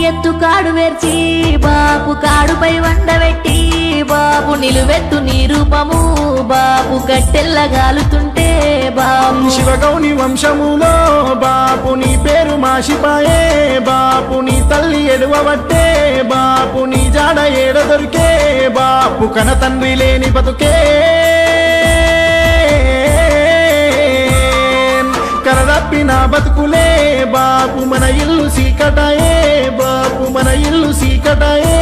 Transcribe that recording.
ఎత్తు కాడు వేర్చి బాపు కాడుపై వండబెట్టి బాపు నిలువెత్తు నీ రూపము బాపు కట్టెల్లగాలుతుంటే బాపు శివగౌని వంశములో బాపు నీ పేరు మాషిపాయే బాపు నీ తల్లి ఎడువబట్టే బాపు నీ జాడ ఏడ దొరికే బాపు కన తండ్రి లేని బతుకే కరదప్పిన బతుకులే బాపు మన ఇల్లు సీకటాయే బాపు మన ఇల్లు సీకటాయే